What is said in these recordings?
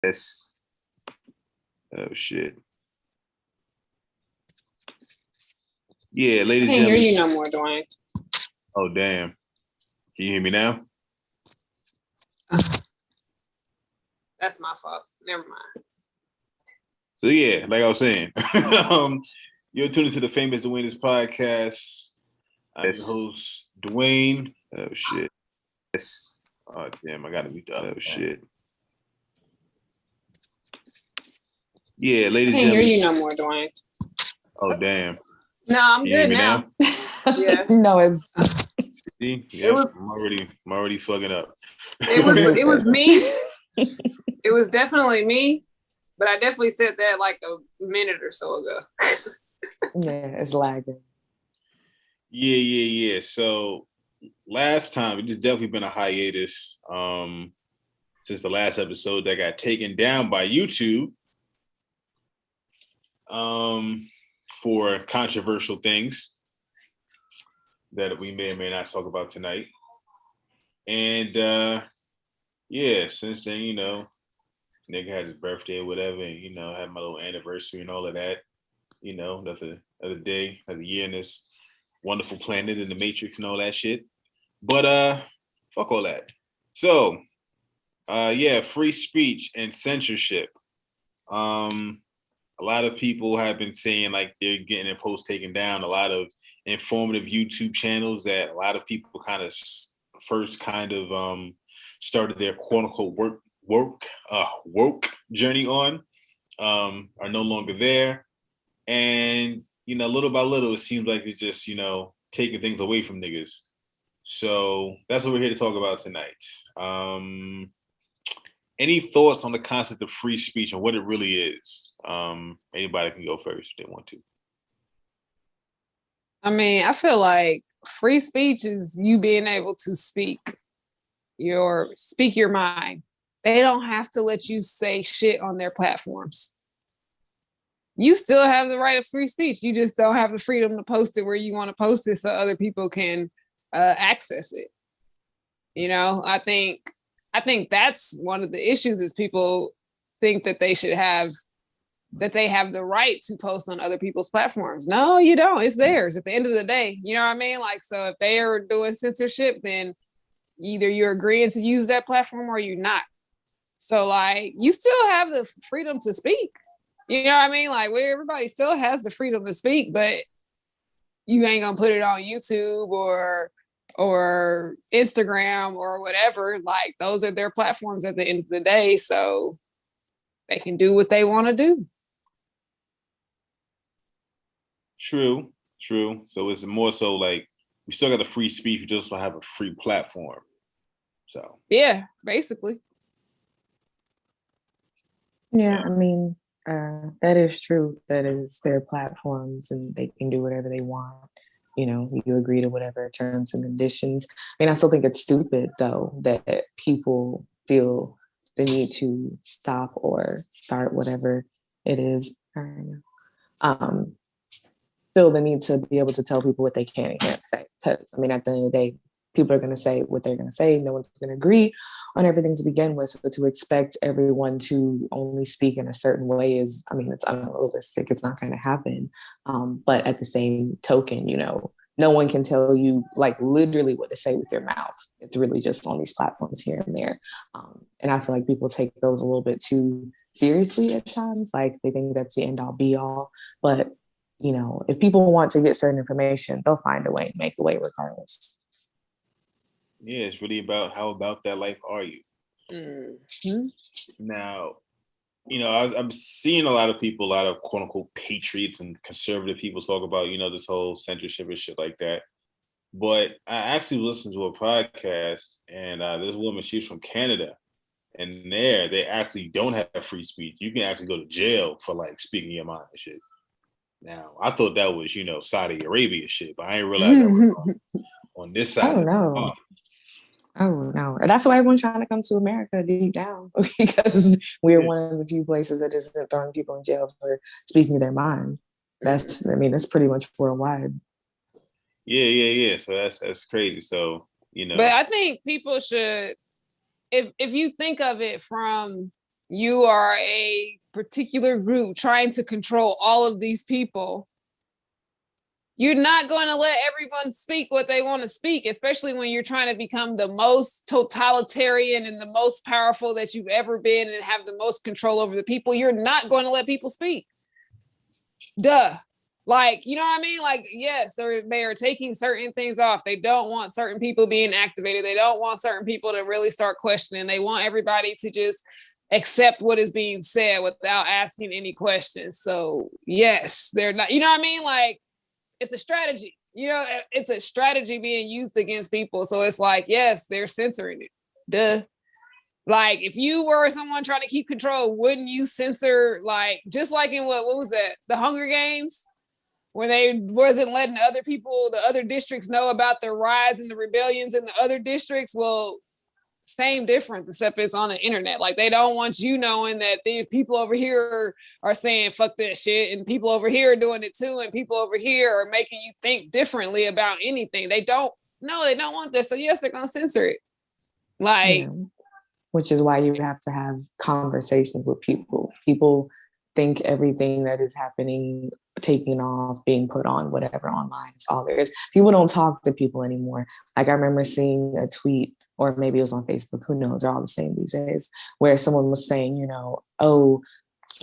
Yes. Oh shit. Yeah, ladies and Can't hear gentlemen. you no more, Dwayne. Oh damn. Can you hear me now? That's my fault. Never mind. So yeah, like I was saying, you're tuned into the Famous Dwayne's podcast. I'm your host, Dwayne. Oh shit. Yes. Oh damn, I gotta mute. Oh shit. Yeah, ladies and Can't hear gentlemen. you no more, Dwayne. Oh damn. No, I'm Can you hear good me now. Yeah. No, it's See? Yep, I'm already fucking up. It was me. It was definitely me, but I definitely said that like a minute or so ago. Yeah, it's lagging. Yeah. So last time, it just definitely been a hiatus. Since the last episode that got taken down by YouTube. For controversial things that we may or may not talk about tonight. And yeah, since then, nigga had his birthday or whatever, and had my little anniversary and all of that, another day, another year in this wonderful planet in the Matrix and all that shit. But fuck all that. So yeah, free speech and censorship. A lot of people have been saying like they're getting their posts taken down. A lot of informative YouTube channels that a lot of people kind of first started their quote unquote woke journey on are no longer there. And little by little, it seems like they're just taking things away from niggas. So that's what we're here to talk about tonight. Any thoughts on the concept of free speech and what it really is? Anybody can go first if they want to. I mean, I feel like free speech is you being able to speak your mind. They don't have to let you say shit on their platforms. You still have the right of free speech. You just don't have the freedom to post it where you want to post it so other people can access it. I think that's one of the issues is people think that they have the right to post on other people's platforms. No, you don't. It's theirs at the end of the day. You know what I mean? Like, so if they are doing censorship, then either you're agreeing to use that platform or you're not. So like, you still have the freedom to speak. You know what I mean? Like, where everybody still has the freedom to speak, but you ain't gonna put it on YouTube or Instagram or whatever. Like, those are their platforms at the end of the day. So they can do what they want to do. True. So it's more so like we still got the free speech, we just don't have a free platform. So yeah, basically. Yeah, I mean, that is true. That is their platforms and they can do whatever they want. You agree to whatever terms and conditions. I mean, I still think it's stupid though that people feel the need to stop or start whatever it is. Feel the need to be able to tell people what they can and can't say. Because I mean, at the end of the day, people are going to say what they're going to say. No one's going to agree on everything to begin with. So to expect everyone to only speak in a certain way is, I mean, it's unrealistic. It's not going to happen. But at the same token, no one can tell you like literally what to say with your mouth. It's really just on these platforms here and there. And I feel like people take those a little bit too seriously at times. Like they think that's the end all be all. But if people want to get certain information, they'll find a way and make a way regardless. Yeah, it's really about how about that life are you? Mm-hmm. Now, I'm seeing a lot of quote unquote patriots and conservative people talk about, this whole censorship and shit like that. But I actually listened to a podcast and this woman, she's from Canada. And they actually don't have free speech. You can actually go to jail for like speaking your mind and shit. Now, I thought that was, Saudi Arabia shit, but I didn't realize that was on this side. Oh no. That's why everyone's trying to come to America deep down, because we're one of the few places that isn't throwing people in jail for speaking their mind. That's pretty much worldwide. Yeah. So that's crazy. So, But I think people should, if you think of it from you are a particular group trying to control all of these people, you're not going to let everyone speak what they want to speak, especially when you're trying to become the most totalitarian and the most powerful that you've ever been and have the most control over the people. You're not going to let people speak. Duh. Like, you know what I mean? Like, yes, they are taking certain things off. They don't want certain people being activated. They don't want certain people to really start questioning. They want everybody to just accept what is being said without asking any questions. So yes, they're not, you know what I mean? Like, it's a strategy, you know, it's a strategy being used against people. So it's like, yes, they're censoring it. Duh. Like, if you were someone trying to keep control, wouldn't you censor, like, just like in what was that? The Hunger Games, where they wasn't letting the other districts know about the rise and the rebellions in the other districts. Well, same difference, except it's on the internet. Like, they don't want you knowing that the people over here are saying fuck that shit, and people over here are doing it too, and people over here are making you think differently about anything. They don't want this. So yes, they're gonna censor it. Like, yeah. Which is why you have to have conversations with people. People think everything that is happening, taking off, being put on, whatever, online is all there is. People don't talk to people anymore. Like, I remember seeing a tweet, or maybe it was on Facebook, who knows, they're all the same these days, where someone was saying, you know, oh,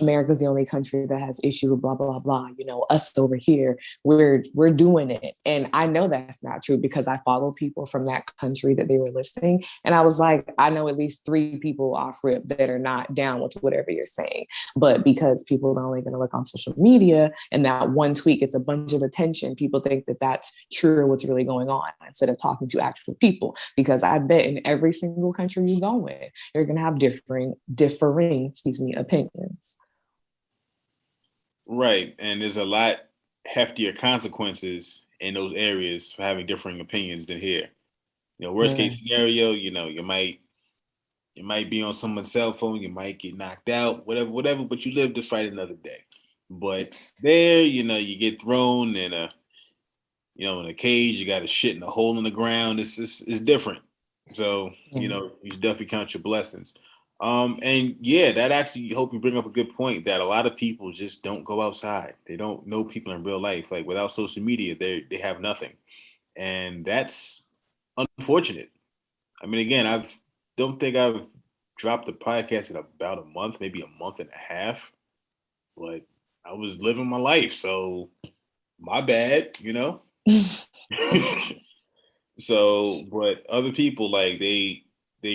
America's the only country that has issue with blah, blah, blah. You know, us over here, we're doing it. And I know that's not true because I follow people from that country that they were listing. And I was like, I know at least 3 people off rip that are not down with whatever you're saying. But because people are only going to look on social media and that one tweet gets a bunch of attention, people think that that's true what's really going on instead of talking to actual people. Because I bet in every single country you go in, you're going to have differing, opinions. Right. And there's a lot heftier consequences in those areas for having differing opinions than here. You know, worst case scenario, you know, you might be on someone's cell phone, you might get knocked out, whatever, but you live to fight another day. But there, you know, you get thrown in a cage, you got a shit in a hole in the ground. It's different. So, you know, you definitely count your blessings. And yeah, that actually hope you bring up a good point that a lot of people just don't go outside. They don't know people in real life. Like, without social media, they have nothing. And that's unfortunate. I mean, again, don't think I've dropped the podcast in about a month, maybe a month and a half, but I was living my life. So my bad, you know? So, but other people, like, they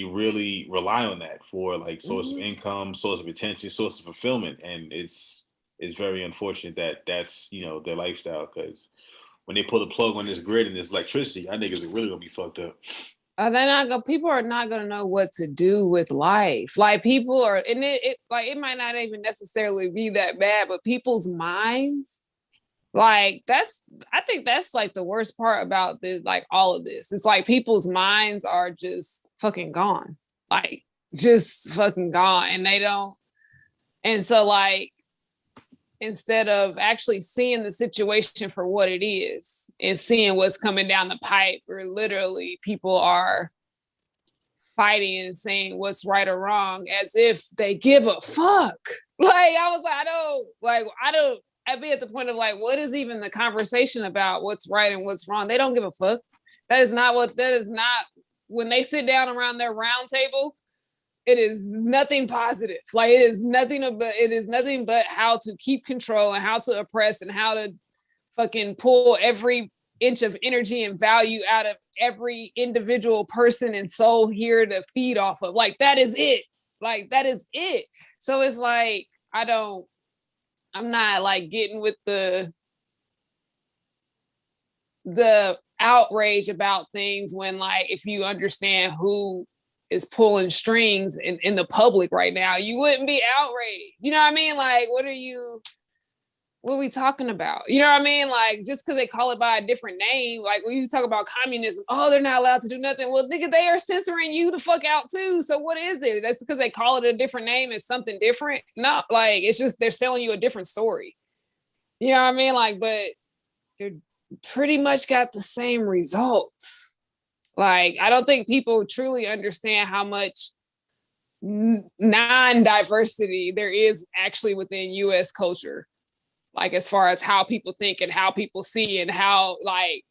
really rely on that for like source of income, source of attention, source of fulfillment. And it's very unfortunate that that's, you know, their lifestyle, because when they pull the plug on this grid and this electricity, I niggas are really gonna be fucked up. People are not gonna know what to do with life. Like, people are, and it like, it might not even necessarily be that bad, but people's minds, like, I think that's like the worst part about this, like, all of this. It's like people's minds are just fucking gone. Like, just fucking gone. And they don't, and so, like, instead of actually seeing the situation for what it is and seeing what's coming down the pipe, where literally people are fighting and saying what's right or wrong as if they give a fuck. Like, I was like, I'd be at the point of like, what is even the conversation about what's right and what's wrong? They don't give a fuck. That is not when they sit down around their round table, it is nothing positive. Like, it is nothing but how to keep control and how to oppress and how to fucking pull every inch of energy and value out of every individual person and soul here to feed off of. Like, that is it. Like, that is it. So it's like, I'm not like getting with the outrage about things when, like, if you understand who is pulling strings in the public right now, you wouldn't be outraged. You know what I mean? Like, what are we talking about? You know what I mean? Like, just because they call it by a different name, like when you talk about communism, oh, they're not allowed to do nothing. Well, nigga, they are censoring you the fuck out too. So what is it? That's because they call it a different name. It's something different. No, like, it's just they're selling you a different story. You know what I mean? Like, but they're pretty much got the same results. Like, I don't think people truly understand how much non-diversity there is actually within US culture, like as far as how people think and how people see and how like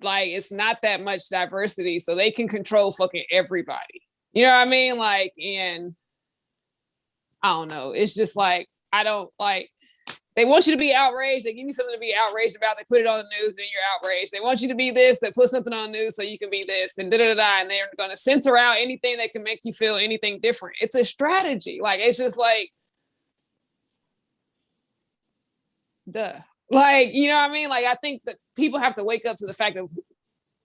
it's not that much diversity, so they can control fucking everybody. You know what I mean? Like, and I don't know. It's just like, I don't like, they want you to be outraged. They give you something to be outraged about. They put it on the news and you're outraged. They want you to be this. They put something on the news so you can be this and da-da-da-da. And they're going to censor out anything that can make you feel anything different. It's a strategy. Like, it's just like, duh. Like, you know what I mean? Like, I think that people have to wake up to the fact of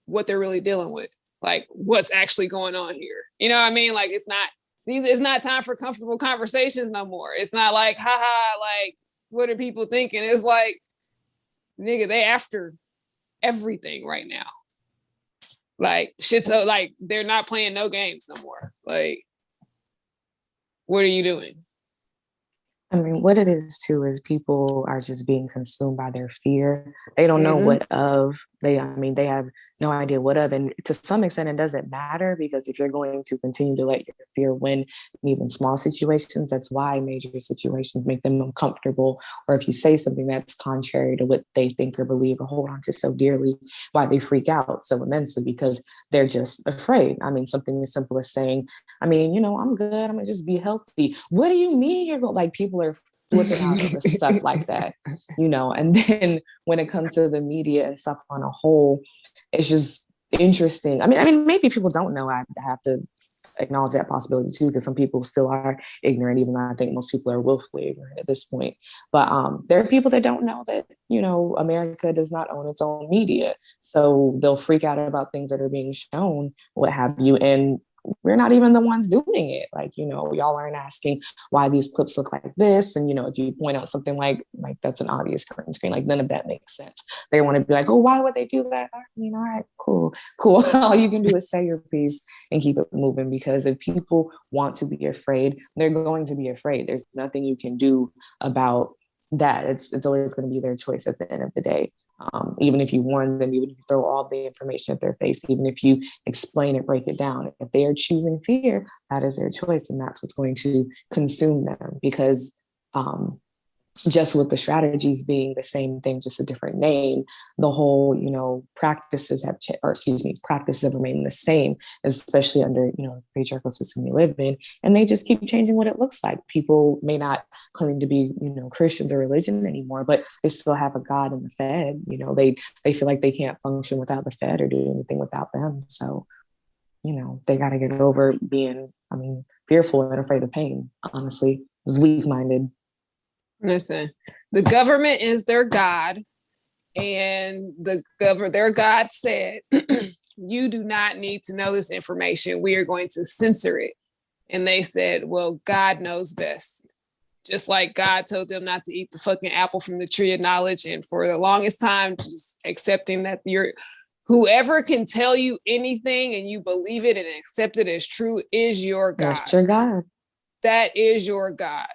what they're really dealing with. Like, what's actually going on here. You know what I mean? Like, it's not time for comfortable conversations no more. It's not like, haha, like, what are people thinking? It's like, nigga, they after everything right now. Like, shit, so like, they're not playing no games no more. Like, what are you doing? I mean, what it is too is people are just being consumed by their fear. They don't know what of. They have no idea what of. And to some extent, it doesn't matter, because if you're going to continue to let your fear win in even small situations, that's why major situations make them uncomfortable. Or if you say something that's contrary to what they think or believe or hold on to so dearly, why they freak out so immensely, because they're just afraid. I mean, something as simple as saying, I'm good, I'm gonna just be healthy. What do you mean you're going? Like, people are flipping out over stuff like that, and then when it comes to the media and stuff on a whole, it's just interesting. I mean, maybe people don't know. I have to acknowledge that possibility too, because some people still are ignorant, even though I think most people are willfully ignorant at this point. But there are people that don't know that, America does not own its own media. So they'll freak out about things that are being shown, what have you. And we're not even the ones doing it. Like, y'all aren't asking why these clips look like this. And, if you point out something like that's an obvious green screen, like none of that makes sense. They want to be like, oh, why would they do that? All right, cool. All you can do is say your piece and keep it moving, because if people want to be afraid, they're going to be afraid. There's nothing you can do about that. It's always going to be their choice at the end of the day. Even if you warn them, even if you throw all the information at their face, even if you explain it, break it down, if they are choosing fear, that is their choice, and that's what's going to consume them. Because just with the strategies being the same thing, just a different name, the whole, practices have practices have remained the same, especially under, the patriarchal system we live in. And they just keep changing what it looks like. People may not claim to be, Christians or religion anymore, but they still have a God in the Fed. They feel like they can't function without the Fed or do anything without them. So, they got to get over being, fearful and afraid of pain, honestly. It was weak-minded. Listen, the government is their God, and their God said, you do not need to know this information. We are going to censor it. And they said, well, God knows best. Just like God told them not to eat the fucking apple from the tree of knowledge. And for the longest time, just accepting that whoever can tell you anything and you believe it and accept it as true is your God. That's your God. That is your God.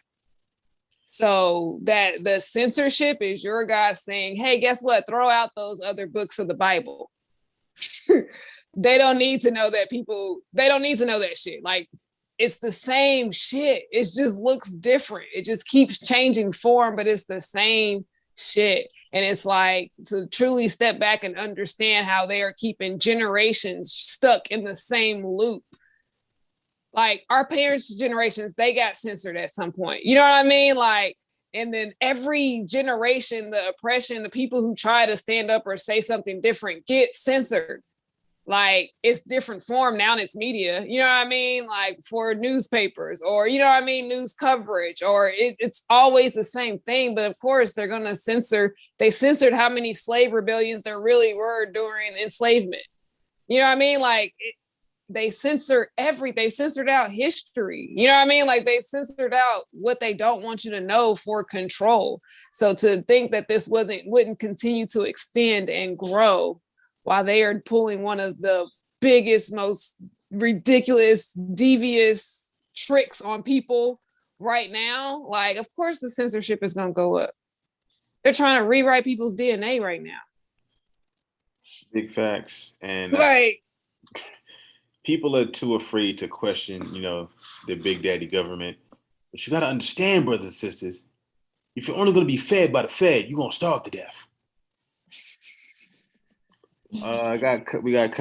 So that the censorship is your God saying, hey, guess what? Throw out those other books of the Bible. They don't need to know that they don't need to know that shit. Like, it's the same shit. It just looks different. It just keeps changing form, but it's the same shit. And it's like, to truly step back and understand how they are keeping generations stuck in the same loop. Like, our parents' generations, they got censored at some point. You know what I mean? Like, and then every generation, the oppression, the people who try to stand up or say something different get censored. Like, it's different form now, and it's media. You know what I mean? Like, for newspapers or, news coverage, or it's always the same thing. But of course, they're going to censor. They censored how many slave rebellions there really were during enslavement. You know what I mean? Like, they censored out history. You know what I mean? Like, they censored out what they don't want you to know for control. So to think that this wouldn't continue to extend and grow while they are pulling one of the biggest, most ridiculous, devious tricks on people right now, like, of course the censorship is going to go up. They're trying to rewrite people's DNA right now. Big facts. And like, people are too afraid to question, their big daddy government. But you got to understand, brothers and sisters, if you're only going to be fed by the Fed, you're going to starve to death. We got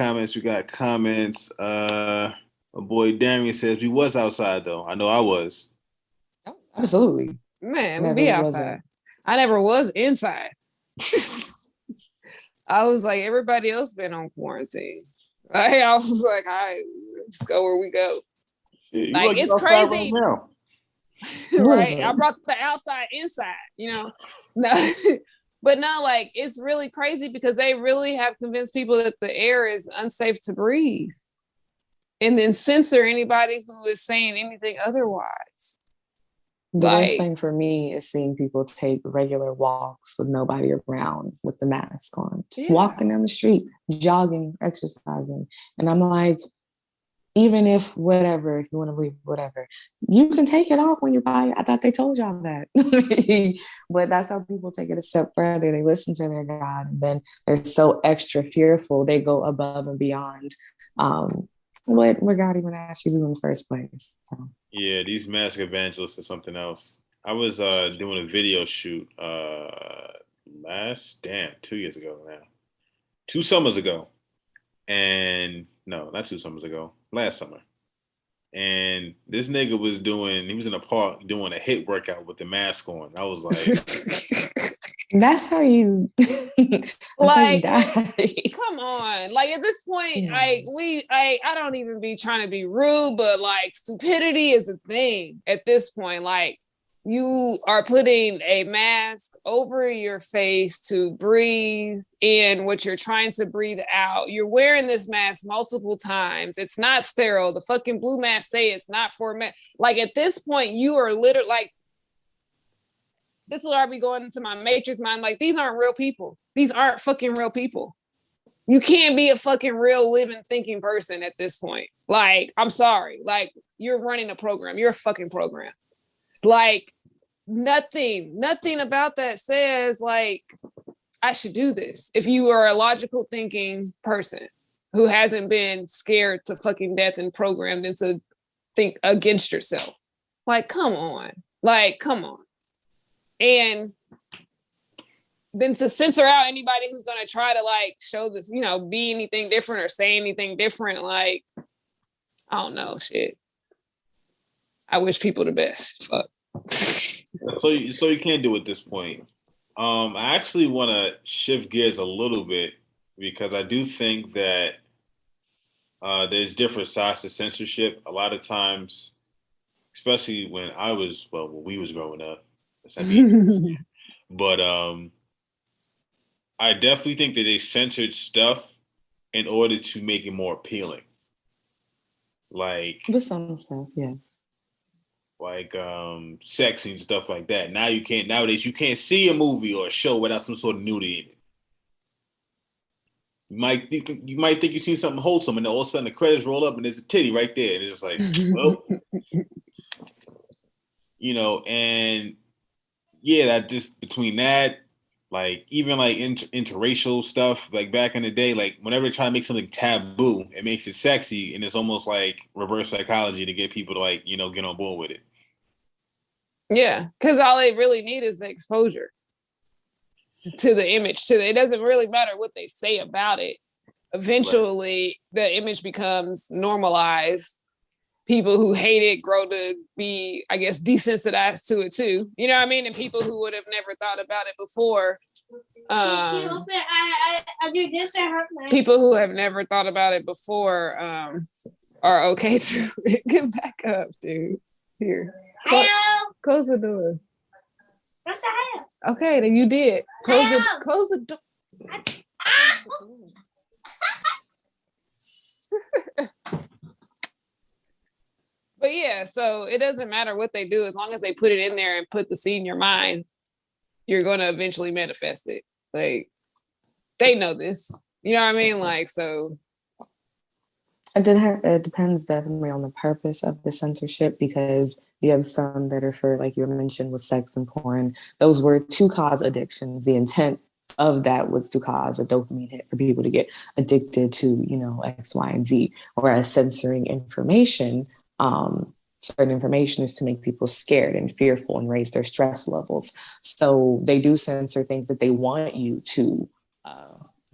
comments. My boy Darian says we was outside though. I know I was. Oh, absolutely. Man, we be outside. I never was inside. I was like, everybody else been on quarantine. I was like, all right, just go where we go. Yeah, like it's crazy. Right, right? I brought the outside inside, No. But no, like it's really crazy because they really have convinced people that the air is unsafe to breathe. And then censor anybody who is saying anything otherwise. The worst thing for me is seeing people take regular walks with nobody around with the mask on. Just walking down the street, jogging, exercising. And I'm like, even if whatever, if you want to leave, whatever, you can take it off when you're by. I thought they told y'all that. But that's how people take it a step further. They listen to their God, and then they're so extra fearful. They go above and beyond what God even asked you to do in the first place. So. Yeah, these mask evangelists are something else. I was doing a video shoot 2 years ago now. 2 summers ago. And no, not 2 summers ago, last summer. And this nigga he was in a park doing a HIIT workout with the mask on. I was like, that's how you like come on. Like at this point, I don't even be trying to be rude, but like stupidity is a thing at this point. Like you are putting a mask over your face to breathe in what you're trying to breathe out. You're wearing this mask multiple times. It's not sterile. The fucking blue mask say it's not for like at this point, you are literally like, this is where I be going into my matrix mind. Like, these aren't real people. These aren't fucking real people. You can't be a fucking real living thinking person at this point. Like, I'm sorry. Like, you're running a program. You're a fucking program. Like, nothing about that says like I should do this. If you are a logical thinking person who hasn't been scared to fucking death and programmed into think against yourself, like come on. And then to censor out anybody who's gonna try to like show this, be anything different or say anything different, like I don't know, shit. I wish people the best. Fuck. So you can't do it at this point. I actually want to shift gears a little bit because I do think that there's different sides to censorship. A lot of times, especially when we was growing up, but I definitely think that they censored stuff in order to make it more appealing. Like with some stuff, yeah. Like sex and stuff like that. Nowadays you can't see a movie or a show without some sort of nudity in it. You might think you seen something wholesome, and then all of a sudden the credits roll up and there's a titty right there. And it's just like, well, and yeah, that just between that, like even like interracial stuff, like back in the day, like whenever they try to make something taboo, it makes it sexy, and it's almost like reverse psychology to get people to like, get on board with it. Yeah, because all they really need is the exposure to the image. It doesn't really matter what they say about it. Eventually, the image becomes normalized. People who hate it grow to be, I guess, desensitized to it too. You know what I mean? And people who would have never thought about it before. People who have never thought about it before are okay to get back up, dude. Here. Close the door. Okay, then you did. Close the door. But yeah, so it doesn't matter what they do as long as they put it in there and put the seed in your mind, you're going to eventually manifest it. Like, they know this. You know what I mean? Like, so. It depends definitely on the purpose of the censorship, because you have some that are for, like you mentioned, with sex and porn. Those were to cause addictions. The intent of that was to cause a dopamine hit for people to get addicted to, X, Y, and Z. Whereas censoring information, certain information is to make people scared and fearful and raise their stress levels. So they do censor things that they want you to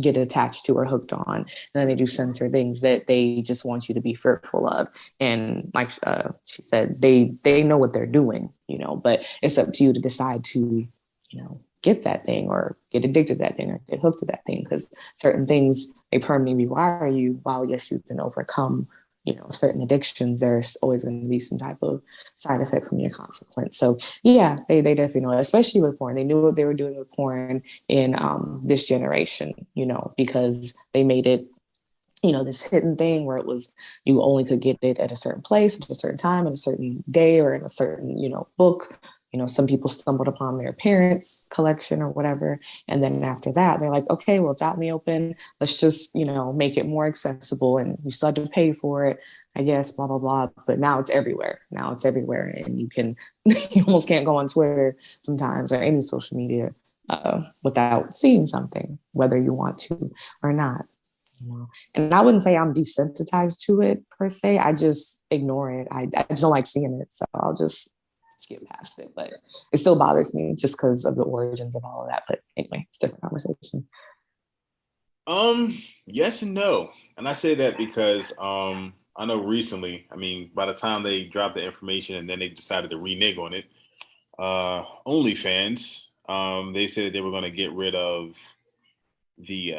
get attached to or hooked on. And then they do censor things that they just want you to be fearful of. And like she said, they know what they're doing, but it's up to you to decide to, get that thing or get addicted to that thing or get hooked to that thing, because certain things, they permanently rewire you. While yes, you can overcome certain addictions, there's always going to be some type of side effect from your consequence. So yeah, they definitely know, especially with porn. They knew what they were doing with porn in this generation, because they made it, this hidden thing where it was, you only could get it at a certain place, at a certain time, at a certain day, or in a certain, book. Some people stumbled upon their parents' collection or whatever. And then after that, they're like, okay, well, it's out in the open. Let's just, make it more accessible. And you still have to pay for it, I guess, blah, blah, blah. But now it's everywhere. And you can, you almost can't go on Twitter sometimes or any social media without seeing something, whether you want to or not. And I wouldn't say I'm desensitized to it per se. I just ignore it. I just don't like seeing it. So I'll just skip past it. But it still bothers me just because of the origins of all of that. But anyway, it's a different conversation. Yes and no. And I say that because I know recently, by the time they dropped the information and then they decided to renege on it, OnlyFans, they said they were going to get rid of the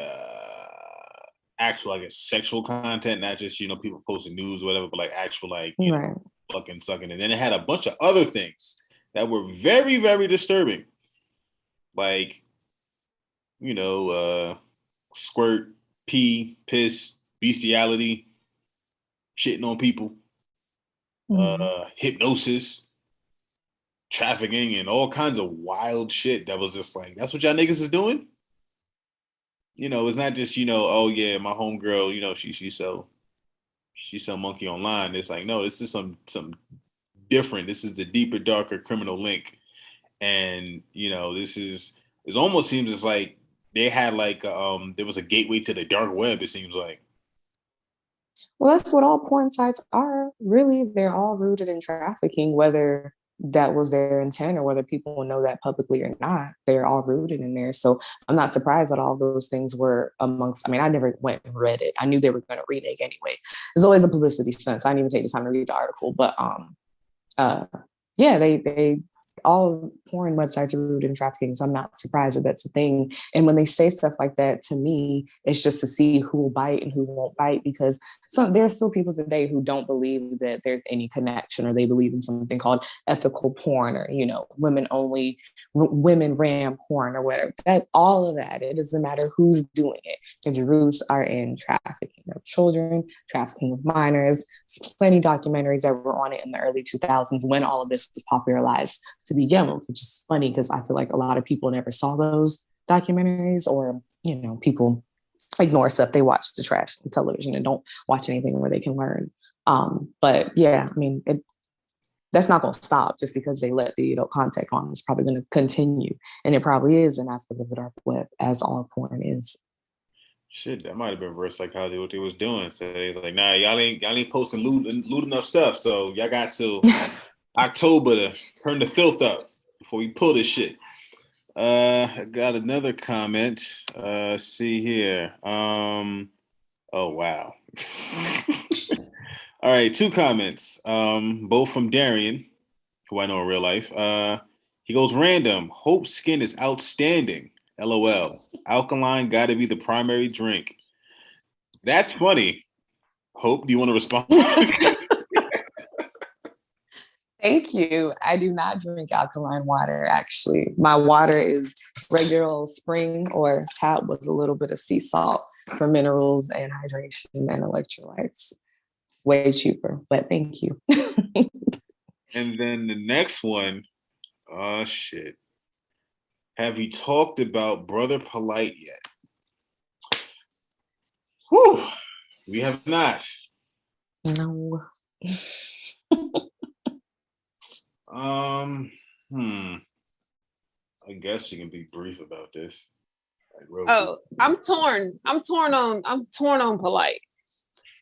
actual, I guess, sexual content, not just, people posting news or whatever, but like actual, like, right. Fucking sucking. And then it had a bunch of other things that were very, very disturbing. Like, squirt, pee, piss, bestiality, shitting on people, hypnosis, trafficking, and all kinds of wild shit that was just like, that's what y'all niggas is doing? It's not just, oh yeah, my homegirl, she's some monkey online. It's like, no, this is some different. This is the deeper, darker criminal link. And, it almost seems it's like they had like, there was a gateway to the dark web, it seems like. Well, that's what all porn sites are. Really, they're all rooted in trafficking, whether that was their intent or whether people know that publicly or not. They're all rooted in there. So I'm not surprised that all those things were amongst. I never went and read it. I knew they were going to renege anyway. There's always a publicity stunt, so I didn't even take the time to read the article. But yeah, they all porn websites are rooted in trafficking, so I'm not surprised that that's a thing. And when they say stuff like that, to me, it's just to see who will bite and who won't bite, because there are still people today who don't believe that there's any connection, or they believe in something called ethical porn, or women only, women ran porn, or whatever. That all of that, it doesn't matter who's doing it. Its roots are in trafficking of children, trafficking of minors. There's plenty of documentaries that were on it in the early 2000s when all of this was popularized to begin with, which is funny because I feel like a lot of people never saw those documentaries, or people ignore stuff. They watch the trash on television and don't watch anything where they can learn. But yeah, that's not going to stop just because they let the adult content on. It's probably going to continue, and it probably is an aspect of the dark web, as all porn is. Shit, that might have been reverse psychology what they was doing. So they was like, nah, y'all ain't posting loot enough stuff, so y'all got till October to turn the filth up before we pull this shit. I got another comment. See here. Oh wow. All right, two comments. Both from Darian, who I know in real life. He goes, random. Hope's skin is outstanding. LOL. Alkaline got to be the primary drink. That's funny. Hope, do you want to respond? Thank you. I do not drink alkaline water, actually. My water is regular old spring or tap with a little bit of sea salt for minerals and hydration and electrolytes. It's way cheaper, but thank you. And then the next one, oh shit. Have you talked about Brother Polite yet? Whew, we have not. No. I guess you can be brief about this. Oh, I'm torn. I'm torn on polite.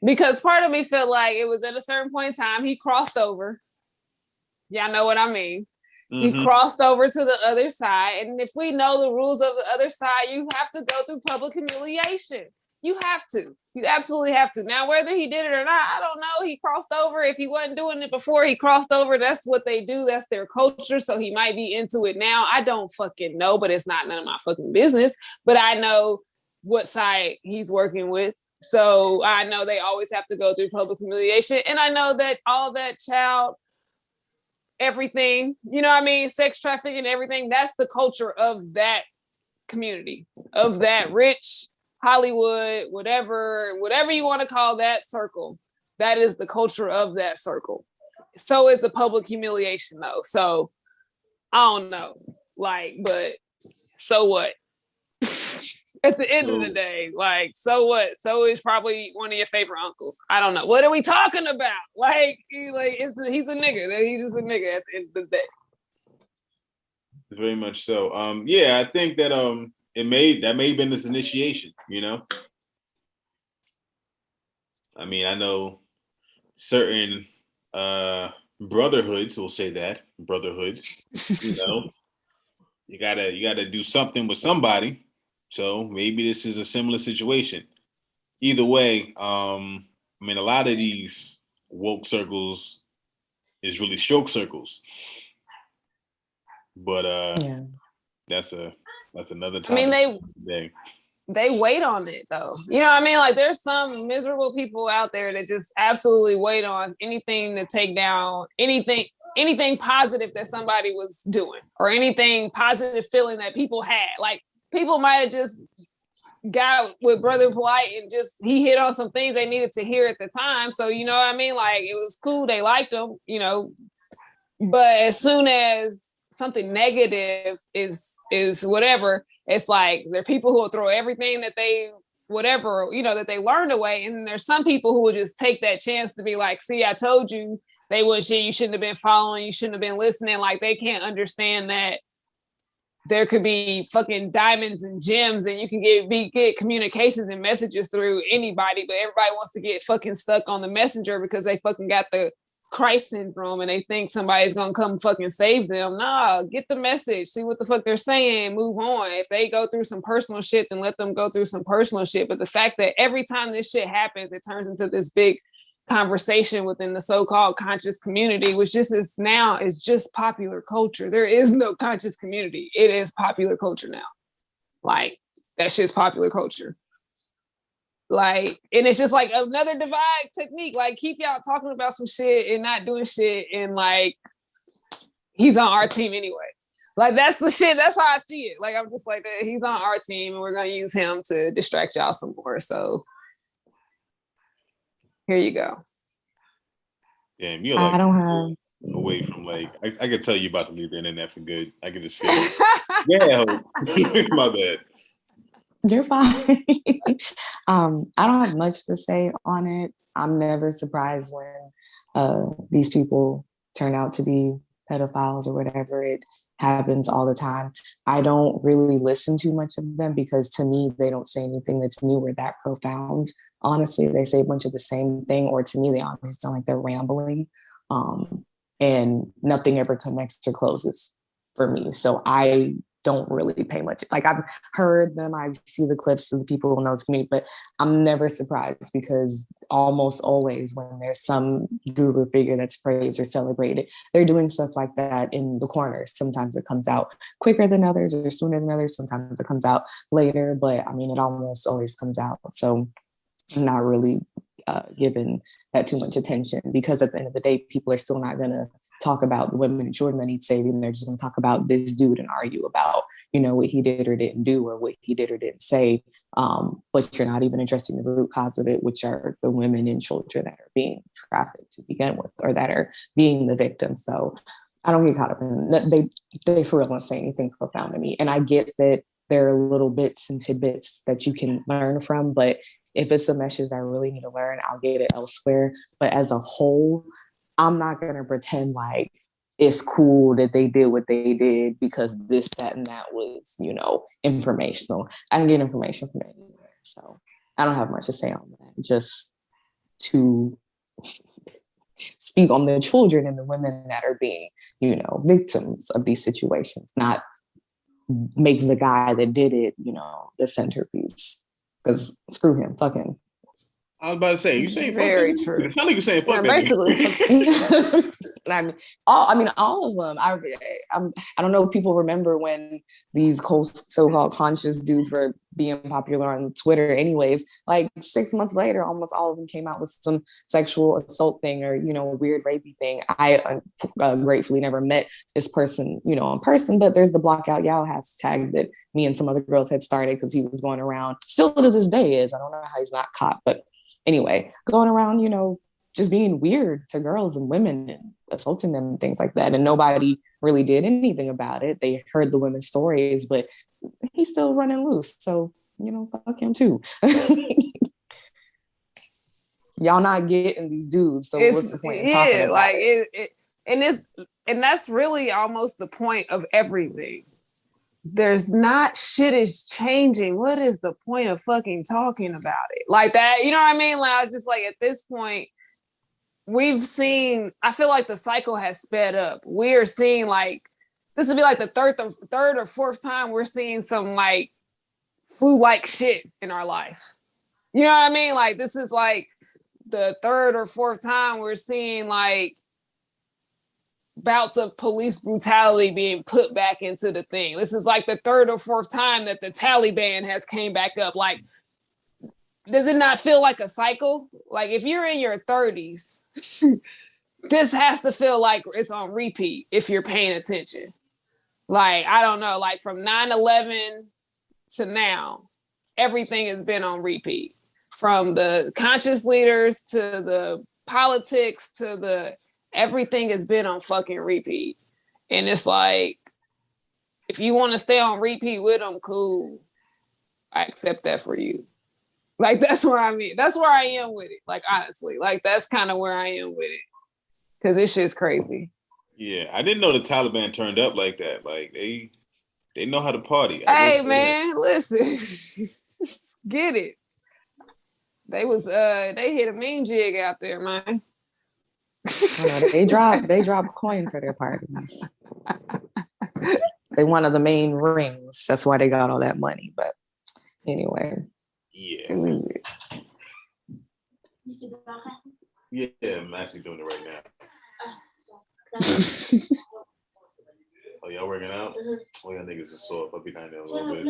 Because part of me felt like it was at a certain point in time, he crossed over. Y'all know what I mean. He crossed over to the other side. And if we know the rules of the other side, you have to go through public humiliation. You have to. You absolutely have to. Now, whether he did it or not, I don't know. He crossed over. If he wasn't doing it before he crossed over, that's what they do. That's their culture. So he might be into it now. I don't fucking know, but it's not none of my fucking business. But I know what side he's working with. So I know they always have to go through public humiliation. And I know that all that child, everything, you know what I mean? Sex trafficking, everything, that's the culture of that community, of that rich Hollywood, whatever you want to call that circle. That is the culture of that circle. So is the public humiliation though. So I don't know. Like, but so what? At the end of the day, like, so what? So is probably one of your favorite uncles. I don't know. What are we talking about? Like he's a nigga. He's just a nigga at the end of the day. Very much so. Yeah, I think that that may have been this initiation, you know. I mean, I know certain brotherhoods will say that. Brotherhoods, you know. You gotta do something with somebody. So maybe this is a similar situation. Either way, I mean, a lot of these woke circles is really stroke circles. But Yeah. that's another topic. I mean, they wait on it though. You know what I mean? Like there's some miserable people out there that just absolutely wait on anything to take down anything positive that somebody was doing or anything positive feeling that people had. Like people might have just got with Brother Polite and just he hit on some things they needed to hear at the time. So you know what I mean? Like it was cool. They liked him, you know. But as soon as something negative is whatever, it's like there are people who will throw everything that they whatever, you know, that they learned away. And there's some people who will just take that chance to be like, see, I told you they was shit, you shouldn't have been following, you shouldn't have been listening. Like they can't understand that there could be fucking diamonds and gems and you can get communications and messages through anybody, but everybody wants to get fucking stuck on the messenger because they fucking got the Christ syndrome and they think somebody's gonna come fucking save them. Nah, get the message, see what the fuck they're saying, move on. If they go through some personal shit, then let them go through some personal shit. But the fact that every time this shit happens, it turns into this big conversation within the so-called conscious community, which just is now is just popular culture. There is no conscious community. It is popular culture now. Like that shit's popular culture. Like, and it's just like another divide technique. Like keep y'all talking about some shit and not doing shit. And like, he's on our team anyway. Like that's the shit. That's how I see it. Like, I'm just like, he's on our team and we're going to use him to distract y'all some more. So here you go. Damn, you're like I don't have away from like I could tell you about to leave the internet for good. I could just feel it. Yeah, my bad. You're fine. I don't have much to say on it. I'm never surprised when these people turn out to be pedophiles or whatever. It happens all the time. I don't really listen to much of them because to me, they don't say anything that's new or that profound. Honestly, they say a bunch of the same thing, or to me, they honestly sound like they're rambling, and nothing ever connects or closes for me. So I don't really pay much. Like I've heard them, I see the clips of the people in those communities, but I'm never surprised because almost always when there's some guru figure that's praised or celebrated, they're doing stuff like that in the corner. Sometimes it comes out quicker than others or sooner than others. Sometimes it comes out later, but I mean, it almost always comes out. So I'm not really giving that too much attention because at the end of the day, people are still not going to talk about the women and children that need saving. They're just going to talk about this dude and argue about, you know, what he did or didn't do or what he did or didn't say. But you're not even addressing the root cause of it, which are the women and children that are being trafficked to begin with or that are being the victims. So I don't get caught up in it. They for real don't say anything profound to me. And I get that there are little bits and tidbits that you can learn from, but if it's a message that I really need to learn, I'll get it elsewhere. But as a whole, I'm not going to pretend like it's cool that they did what they did because this, that, and that was, informational. I can get information from anywhere. So I don't have much to say on that. Just to speak on the children and the women that are being, victims of these situations, not make the guy that did it, the centerpiece. Because screw him, fuck him. I was about to say, you saying very fuck true. It sounds like you're saying fuck basically. All of them. I don't know if people remember when these so-called conscious dudes were being popular on Twitter. Anyways, like 6 months later, almost all of them came out with some sexual assault thing or weird rapey thing. I gratefully never met this person, in person, but there's the Block Out Yao hashtag that me and some other girls had started because he was going around. Still to this day is. I don't know how he's not caught, but anyway, going around, just being weird to girls and women and assaulting them and things like that. And nobody really did anything about it. They heard the women's stories, but he's still running loose. So, fuck him too. Y'all not getting these dudes. So what's the point in talking about it? And that's really almost the point of everything. There's not, shit is changing. What is the point of fucking talking about it? Like that, you know what I mean? Like, I was just like, at this point, we've seen, I feel like the cycle has sped up. We're seeing like, this would be like the third or fourth time we're seeing some like flu-like shit in our life. You know what I mean? Like, this is like the third or fourth time we're seeing like bouts of police brutality being put back into the thing. This is like the third or fourth time that the Taliban has came back up. Like, does it not feel like a cycle? Like, if you're in your 30s, this has to feel like it's on repeat if you're paying attention. Like, I don't know, like from 9/11 to now, everything has been on repeat. From the conscious leaders to the politics to the everything has been on fucking repeat. And it's like, if you want to stay on repeat with them, cool. I accept that for you. Like, that's where I mean. That's where I am with it. Like, honestly, like, that's kind of where I am with it. Because it's just crazy. Yeah, I didn't know the Taliban turned up like that. Like, they know how to party. Hey, man, listen. Get it. They hit a mean jig out there, man. They drop coin for their parties. They one of the main rings. That's why they got all that money. But anyway. Yeah. Yeah, I'm actually doing it right now. Oh, y'all working out? Oh, y'all niggas are soft. I'll be behind there a little bit.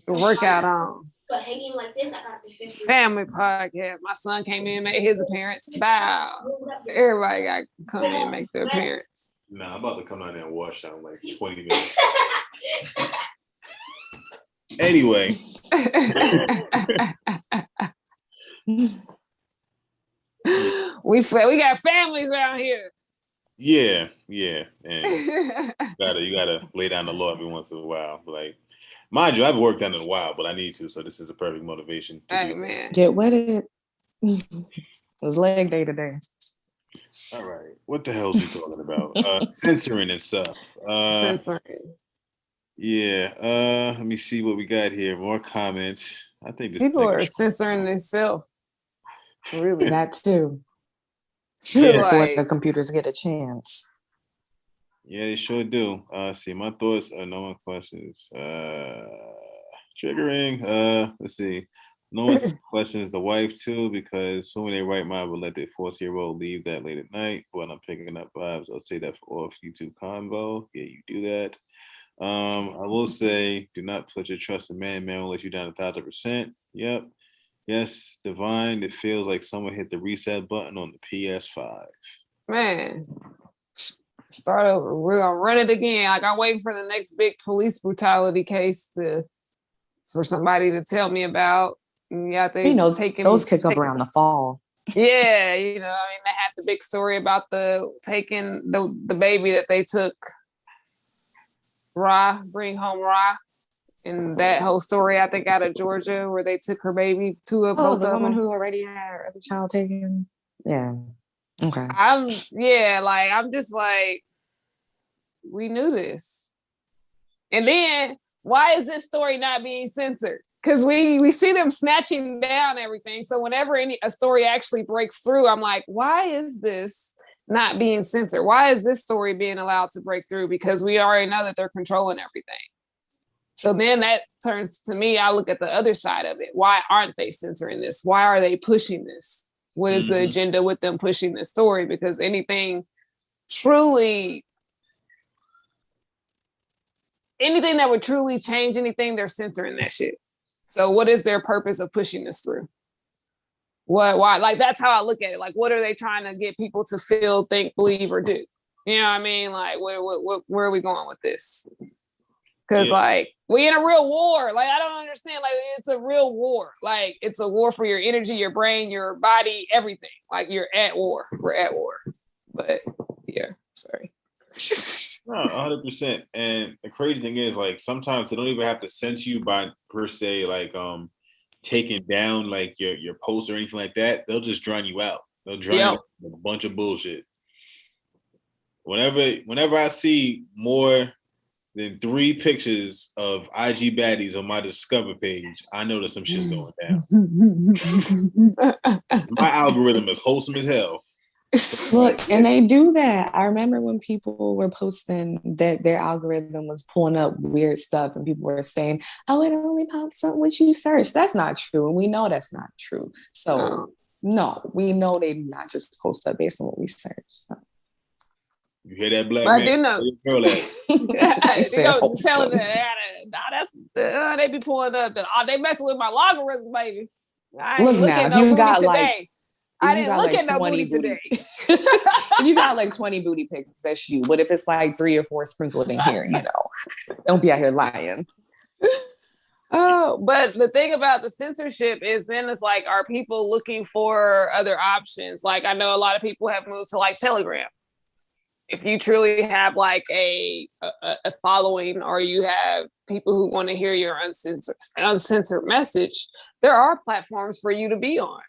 Workout on. But hanging like this, I got the 50. Family podcast. My son came in, made his appearance. Bow. Everybody got to come in and make their appearance. Nah, I'm about to come down there and wash out in like 20 minutes. Anyway. we got families around here. Yeah. And you gotta lay down the law every once in a while. Like, mind you, I haven't worked on it in a while, but I need to, so this is a perfect motivation. Hey, man. Get wetted. It was leg day today. All right. What the hell is he talking about? Censoring and stuff. Censoring. Yeah. Let me see what we got here. More comments. I think this people are censoring themselves. Really? That too. Yeah. Before the computers get a chance. Yeah, they sure do. See, my thoughts are no one questions. Triggering. Let's see. No one questions the wife too, because so many right mind would let their 40-year-old leave that late at night. When I'm picking up vibes, I'll say that for off YouTube convo. Yeah, you do that. I will say, do not put your trust in man. Man will let you down 1,000%. Yep. Yes, Divine. It feels like someone hit the reset button on the PS5. Man. Start over. We're gonna run it again. Like, I'm waiting for the next big police brutality case for somebody to tell me about. Yeah, they those kick up around the fall. Yeah, I mean, they had the big story about taking the baby that they took. Bring home Ra, and that whole story, I think, out of Georgia, where they took her baby to both the of woman them. who already had her other child taken. Yeah. Okay. I'm just like, we knew this. And then why is this story not being censored? Because we see them snatching down everything. So whenever a story actually breaks through, I'm like, why is this not being censored? Why is this story being allowed to break through? Because we already know that they're controlling everything. So then that turns to me, I look at the other side of it. Why aren't they censoring this? Why are they pushing this? What is the agenda with them pushing this story? Because anything that would truly change anything, they're censoring that shit. So what is their purpose of pushing this through? Why? Like, that's how I look at it. Like, what are they trying to get people to feel, think, believe, or do? You know what I mean? Like, where are we going with this? Because like, we in a real war. Like, I don't understand. Like, it's a real war. Like, it's a war for your energy, your brain, your body, everything. Like, you're at war. We're at war. But yeah, sorry. No, 100%. And the crazy thing is, like, sometimes they don't even have to censor you by per se, like, taking down like your post or anything like that. They'll just drown you out. They'll drown you out with a bunch of bullshit. Whenever I see more than 3 pictures of IG baddies on my Discover page, I know that some shit's going down. My algorithm is wholesome as hell. Look, and they do that. I remember when people were posting that their algorithm was pulling up weird stuff and people were saying, oh, it only pops up when you search. That's not true. And we know that's not true. So no, we know they not just post up based on what we search. So. You hear that, black man? I do know. Telling that they be pulling up that they messing with my logarithm, baby. I ain't look at no booty today. I didn't look at no booty today. You got like 20 booty pics, that's you. But if it's like 3 or 4 sprinkled in here, don't be out here lying. Oh, but the thing about the censorship is then it's like, are people looking for other options? Like, I know a lot of people have moved to like Telegram. If you truly have like a following, or you have people who want to hear your uncensored message, there are platforms for you to be on.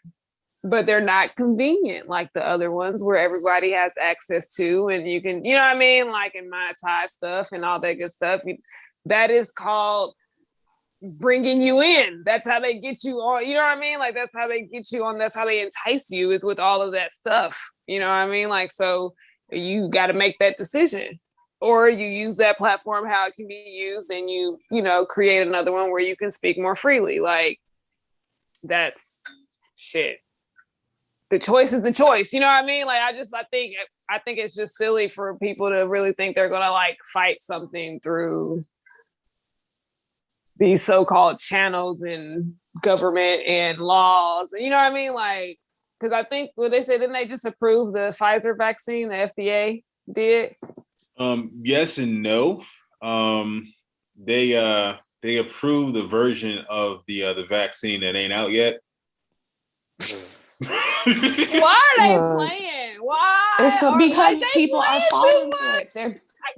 But they're not convenient like the other ones where everybody has access to, and you can, you know what I mean? Like, and monetize stuff and all that good stuff. That is called bringing you in. That's how they get you on. You know what I mean? Like, that's how they get you on. That's how they entice you, is with all of that stuff. You know what I mean? Like, so you got to make that decision, or you use that platform how it can be used, and you create another one where you can speak more freely. Like, that's shit. The choice is the choice. You know what I mean? Like, I think it's just silly for people to really think they're going to like fight something through these so-called channels and government and laws. You know what I mean? Like, because I think what they said, didn't they just approve the Pfizer vaccine? The FDA did. Yes and no. They approved the version of the vaccine that ain't out yet. Why are they playing? Why? Because people are falling for it.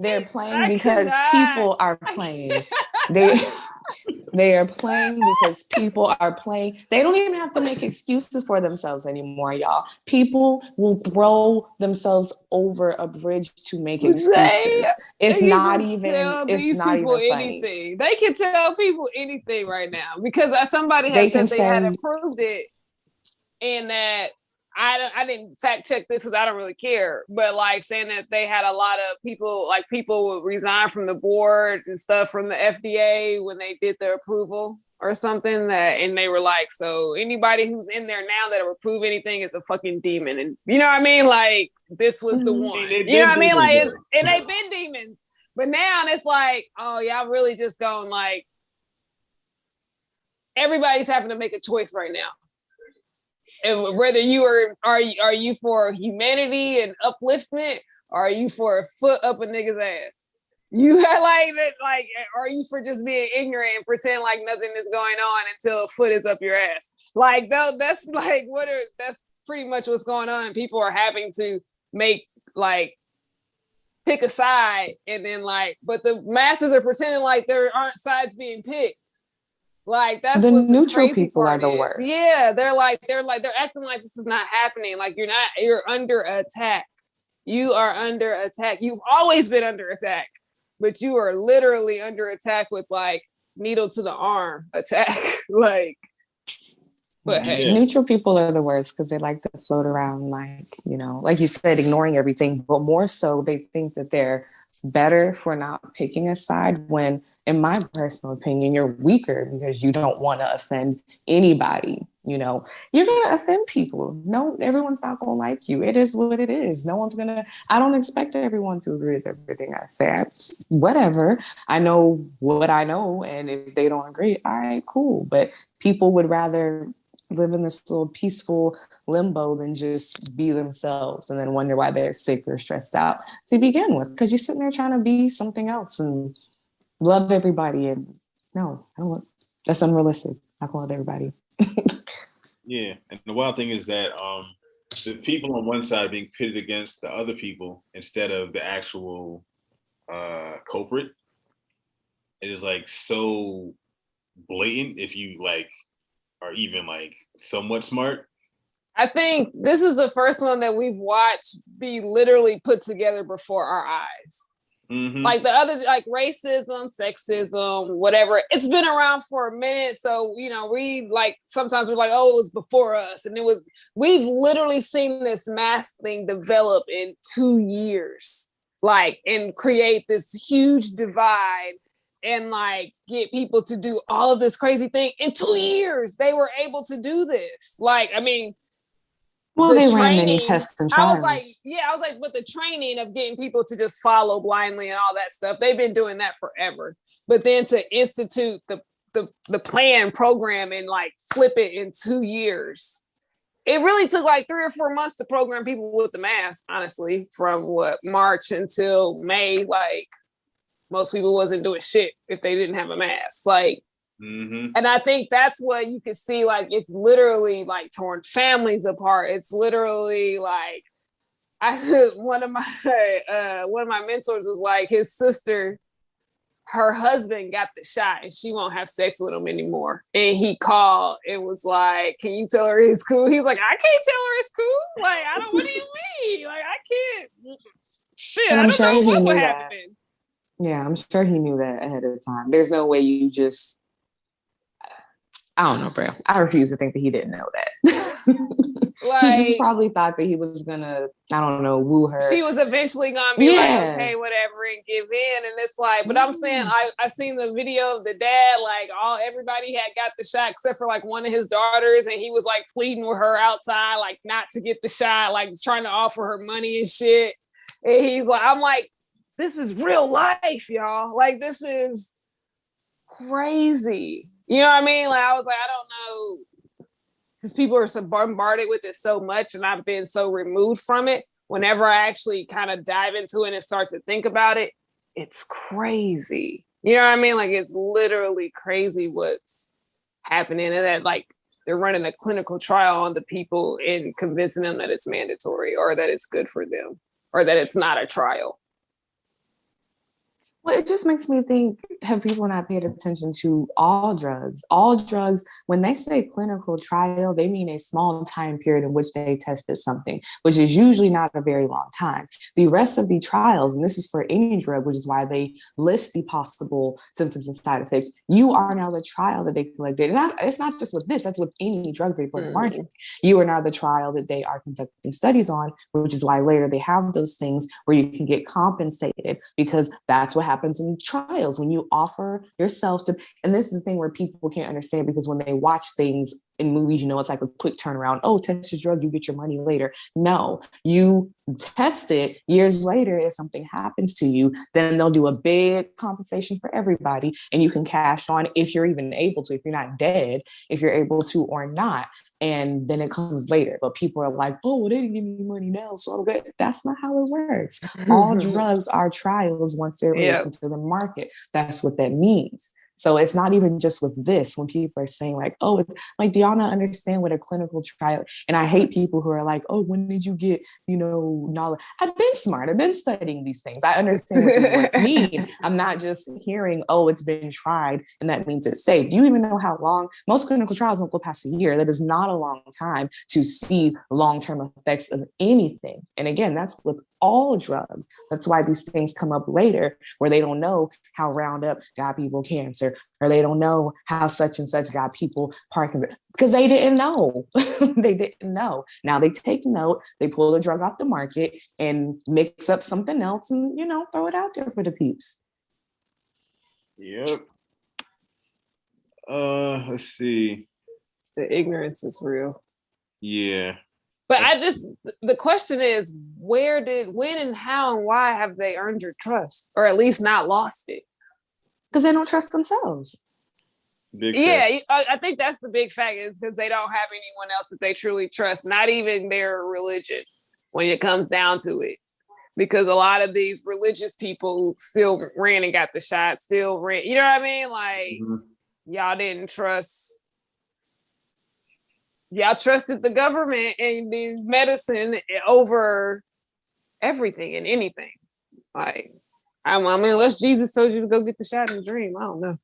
They're playing because people are playing. They are playing because people are playing. They don't even have to make excuses for themselves anymore, y'all. People will throw themselves over a bridge to make excuses. It's not even funny. Anything. They can tell people anything right now because somebody had said they had approved it. And that I didn't fact check this because I don't really care, but like saying that they had a lot of people would resign from the board and stuff from the FDA when they did the approval or something, and they were like, so anybody who's in there now that'll approve anything is a fucking demon. And you know what I mean? Like, this was the one. You know what I mean? Like, and they've been demons. But now it's like, oh, y'all really just going like, everybody's having to make a choice right now. And whether you are you for humanity and upliftment, or are you for a foot up a nigga's ass? You like, are you for just being ignorant and pretend like nothing is going on until a foot is up your ass? Like, that's like that's pretty much what's going on, and people are having to make like pick a side, and then like, but the masses are pretending like there aren't sides being picked. Like that's The what the neutral crazy people are part the is. worst. Yeah, they're acting like this is not happening. Like you're under attack. You are under attack. You've always been under attack, but you are literally under attack with like needle to the arm attack. Like, but hey, Yeah. Neutral people are the worst because they like to float around, like, you know, like you said, ignoring everything, but more so they think that they're better for not picking a side when, in my personal opinion, you're weaker because you don't want to offend anybody. You know, you're going to offend people. No, everyone's not going to like you. It is what it is. No one's going to, I don't expect everyone to agree with everything I say. Whatever. I know what I know. And if they don't agree, all right, cool. But people would rather live in this little peaceful limbo than just be themselves and then wonder why they're sick or stressed out to begin with, because you're sitting there trying to be something else and love everybody. And no, I don't want, that's unrealistic. I can love everybody. Yeah, and the wild thing is that the people on one side are being pitted against the other people instead of the actual culprit. It is like so blatant if you like are even like somewhat smart. I think this is the first one that we've watched be literally put together before our eyes. Mm-hmm. Like the other, like racism, sexism, whatever, it's been around for a minute. So, you know, we like, sometimes we're like, oh, it was before us. And we've literally seen this mass thing develop in 2 years, like, and create this huge divide and like get people to do all of this crazy thing. In 2 years, they were able to do this. Like, I mean, well, they ran many training, tests and I trials. was like, but the training of getting people to just follow blindly and all that stuff, they've been doing that forever. But then to institute the plan program and like flip it in 2 years, it really took like 3 or 4 months to program people with the mask, honestly, from what, March until May. Like most people wasn't doing shit if they didn't have a mask. Like, Mm-hmm. and I think that's what you could see. Like, it's literally like torn families apart. It's literally like, one of my mentors was like, his sister, her husband got the shot and she won't have sex with him anymore. And he called. It was like, can you tell her it's cool? He's like, I can't tell her it's cool. Like, I don't. What do you mean? Like, I can't. Shit, And I I'm don't sure know he what would knew happen. that. Yeah, I'm sure he knew that ahead of time. There's no way you just, I don't know, bro. I refuse to think that he didn't know that. Like, he just probably thought that he was gonna, I don't know, woo her. She was eventually gonna be like, okay, whatever, and give in. And it's like, but I'm saying, I seen the video of the dad, like everybody had got the shot except for like one of his daughters, and he was like pleading with her outside, like not to get the shot, like trying to offer her money and shit. And he's like, I'm like, this is real life, y'all. Like, this is crazy. You know what I mean? Like, I was like, I don't know, because people are so bombarded with it so much, and I've been so removed from it. Whenever I actually kind of dive into it and start to think about it, it's crazy. You know what I mean? Like, it's literally crazy what's happening, and that like they're running a clinical trial on the people and convincing them that it's mandatory or that it's good for them or that it's not a trial. Well, it just makes me think, have people not paid attention to all drugs? All drugs, when they say clinical trial, they mean a small time period in which they tested something, which is usually not a very long time. The rest of the trials, and this is for any drug, which is why they list the possible symptoms and side effects, you are now the trial that they collected. And it's not just with this, that's with any drug they put in the market. You are now the trial that they are conducting studies on, which is why later they have those things where you can get compensated, because that's what happens in trials when you offer yourself to. And this is the thing where people can't understand, because when they watch things in movies, you know, it's like a quick turnaround. Oh, test your drug, you get your money later. No, you test it years later. If something happens to you, then they'll do a big compensation for everybody, and you can cash on if you're even able to, if you're not dead, if you're able to or not. And then it comes later. But people are like, oh, well, they didn't give me money now, so I'm good. That's not how it works. All drugs are trials once they're released into the market. That's what that means. So it's not even just with this, when people are saying like, oh, it's like, do y'all not understand what a clinical trial? And I hate people who are like, oh, when did you get, knowledge? I've been smart. I've been studying these things. I understand what these words mean. I'm not just hearing, oh, it's been tried and that means it's safe. Do you even know how long? Most clinical trials don't go past a year. That is not a long time to see long-term effects of anything. And again, that's with all drugs. That's why these things come up later, where they don't know how Roundup got people cancer, or they don't know how such and such got people Parkinson's, because they didn't know. They didn't know. Now they take note, they pull the drug off the market and mix up something else and, throw it out there for the peeps. Yep. Let's see. The ignorance is real. Yeah. But the question is, when and how and why have they earned your trust, or at least not lost it? Because they don't trust themselves. I think that's the big fact, is because they don't have anyone else that they truly trust, not even their religion, when it comes down to it. Because a lot of these religious people still ran and got the shot, still ran. You know what I mean? Like, y'all didn't trust. Y'all trusted the government and the medicine over everything and anything. Like, I mean, unless Jesus told you to go get the shot in a dream, I don't know.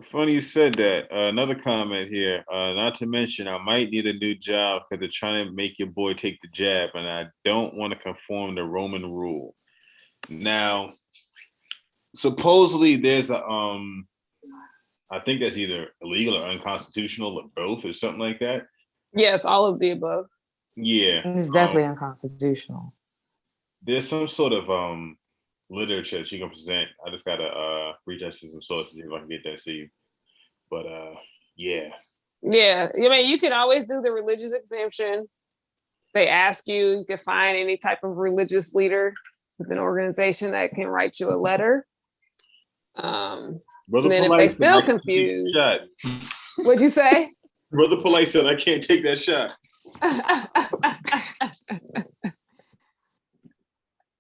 Funny you said that. Another comment here. Not to mention, I might need a new job because they're trying to make your boy take the jab, and I don't want to conform to Roman rule. Now, supposedly there's a I think that's either illegal or unconstitutional, or both, or something like that. Yes, all of the above. Yeah, it's definitely unconstitutional. There's some sort of literature that you can present. I just gotta reach out to some sources if I can get that to you. But yeah. Yeah, I mean, you can always do the religious exemption. They ask you can find any type of religious leader with an organization that can write you a letter. Brother and then Polite if they still confused, what'd you say? Brother Polite said, I can't take that shot.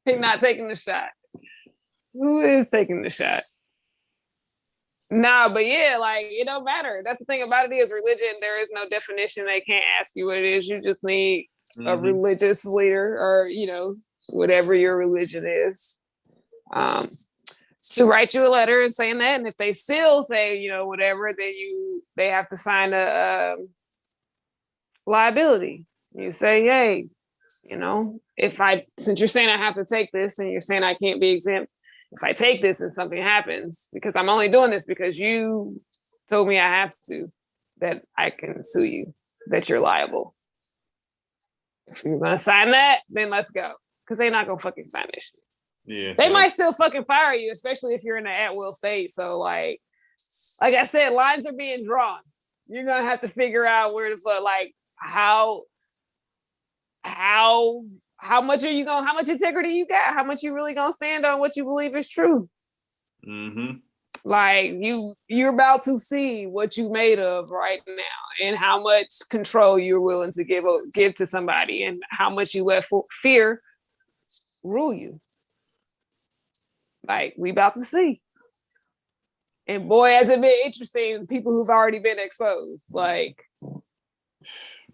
He's not taking the shot. Who is taking the shot? Nah, but yeah, like, it don't matter. That's the thing about it, is religion. There is no definition. They can't ask you what it is. You just need a religious leader, or, whatever your religion is, to write you a letter and saying that. And if they still say, whatever, then they have to sign a liability. You say, hey, since you're saying I have to take this and you're saying I can't be exempt, if I take this and something happens, because I'm only doing this because you told me I have to, that I can sue you, that you're liable. If you're gonna sign that, then let's go. Because they're not gonna fucking sign this shit. Yeah. They might still fucking fire you, especially if you're in an at-will state. So like I said, lines are being drawn. You're gonna have to figure out where to fuck, like, how much how much integrity you got? How much you really gonna stand on what you believe is true? Like, you're about to see what you made of right now, and how much control you're willing to give to somebody, and how much you let fear rule you. Like, we about to see. And boy, has it been interesting, people who've already been exposed. Like,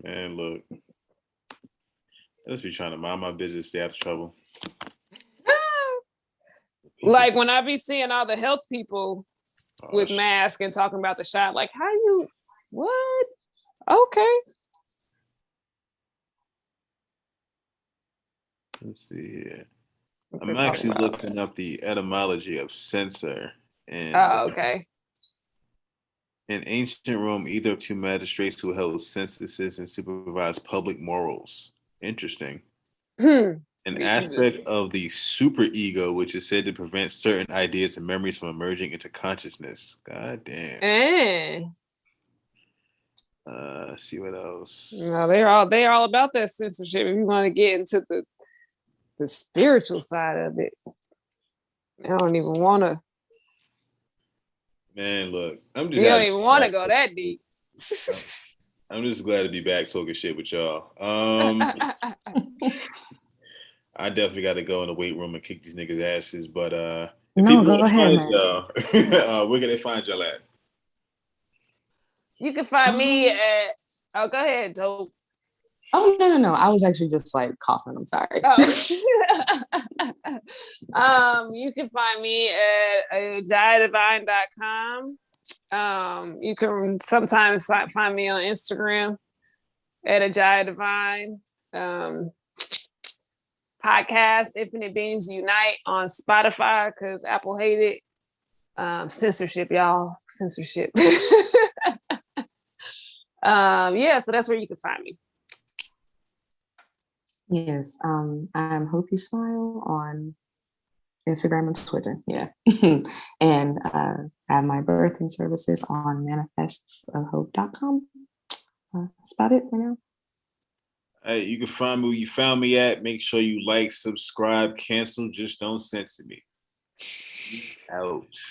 man, look. I just be trying to mind my business, stay out of trouble. Like, when I be seeing all the health people with masks and talking about the shot, like, what? Okay. Let's see here. I'm actually looking up the etymology of censor. And okay. In ancient Rome, either of two magistrates who held censuses and supervised public morals. Interesting. An aspect of the superego, which is said to prevent certain ideas and memories from emerging into consciousness. God damn. See what else. No, they're all about that censorship. If you want to get into the spiritual side of it, I don't even want to. Man, look, you don't even want to go that deep. I'm just glad to be back talking shit with y'all. I definitely got to go in the weight room and kick these niggas' asses. But No, go wanna ahead, find man. y'all, where can they find y'all at? You can find me at. Oh, go ahead, Dope. Oh, no. I was actually just like coughing. I'm sorry. Oh. You can find me at jayadivine.com. You can sometimes find me on Instagram at Ajayadivine. Podcast Infinite Beings Unite on Spotify because Apple hate it. Censorship, y'all. Censorship. Yeah, so that's where you can find me. Yes. I'm Hope You Smile on Instagram and Twitter. Yeah. And I have my birthing services on manifestsofhope.com. That's about it for now. Hey, you can find me where you found me at. Make sure you like, subscribe, cancel. Just don't censor me. Out.